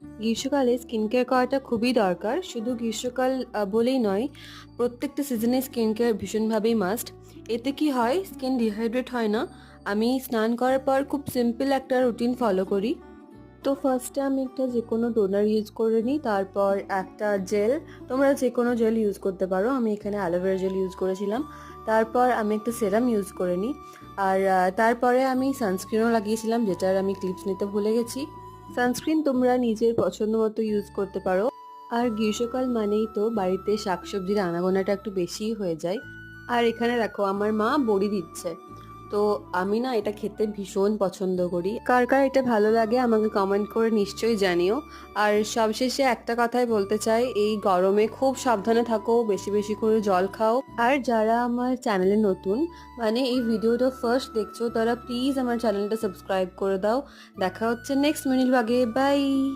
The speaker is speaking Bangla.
গ্রীষ্মকালে স্কিন কেয়ার করাটা খুবই দরকার। শুধু গ্রীষ্মকাল বলেই নয়, প্রত্যেকটা সিজনে স্কিন কেয়ার ভীষণভাবেই মাস্ট। এতে কি হয়, স্কিন ডিহাইড্রেট হয় না। আমি স্নান করার পর খুব সিম্পল একটা রুটিন ফলো করি। তো ফার্স্টে আমি একটা যে কোনো টোনার ইউজ করে নিই, তারপর একটা জেল। তোমরা যে কোনো জেল ইউজ করতে পারো, আমি এখানে অ্যালোভেরা জেল ইউজ করেছিলাম। তারপর আমি একটা সেরাম ইউজ করে নিই। আর তারপরে আমি সানস্ক্রিনও লাগিয়েছিলাম, যেটার আমি ক্লিপস নিতে ভুলে গেছি। সানস্ক্রিন তোমরা নিজের পছন্দ মতো ইউজ করতে পারো। আর গ্রীষ্মকাল মানেই তো বাড়িতে শাকসবজির আনাগোনাটা একটু বেশিই হয়ে যায়। আর এখানে দেখো আমার মা বড়ি দিচ্ছে। তো আমি না এটা খেতে ভীষণ পছন্দ করি। কার কার এটা ভালো লাগে আমাকে কমেন্ট করে নিশ্চয়ই জানিও। আর সবশেষে একটা কথাই বলতে চাই, এই গরমে খুব সাবধানে থাকো, বেশি বেশি করে জল খাও। আর যারা আমার চ্যানেলে নতুন, মানে এই ভিডিওটা ফার্স্ট দেখছো, তারা প্লিজ আমার চ্যানেলটা সাবস্ক্রাইব করে দাও। দেখা হচ্ছে নেক্সট মিনিট ভাগে। বাই।